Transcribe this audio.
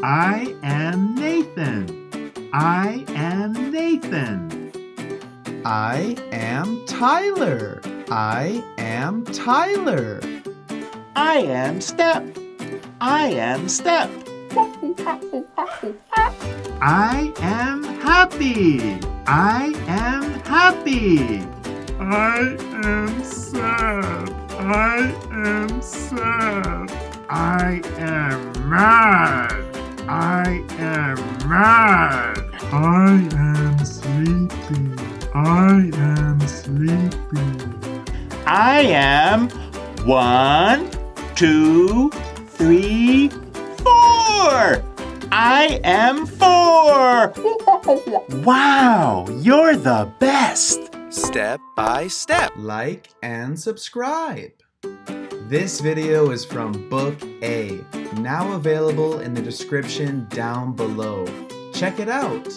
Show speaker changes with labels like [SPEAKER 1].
[SPEAKER 1] I am Nathan. I am Nathan.
[SPEAKER 2] I am Tyler. I am Tyler.
[SPEAKER 3] I am Step. I am Step.
[SPEAKER 1] I am happy. I am happy. I am sad. I am sad. I am mad. I am mad. I am sleepy. I am sleepy.
[SPEAKER 3] I am 1, 2, 3, 4. I am 4. Wow, you're the best.
[SPEAKER 4] Step by step.
[SPEAKER 2] Like and subscribe. This video is from Book A, now available in the description down below. Check it out.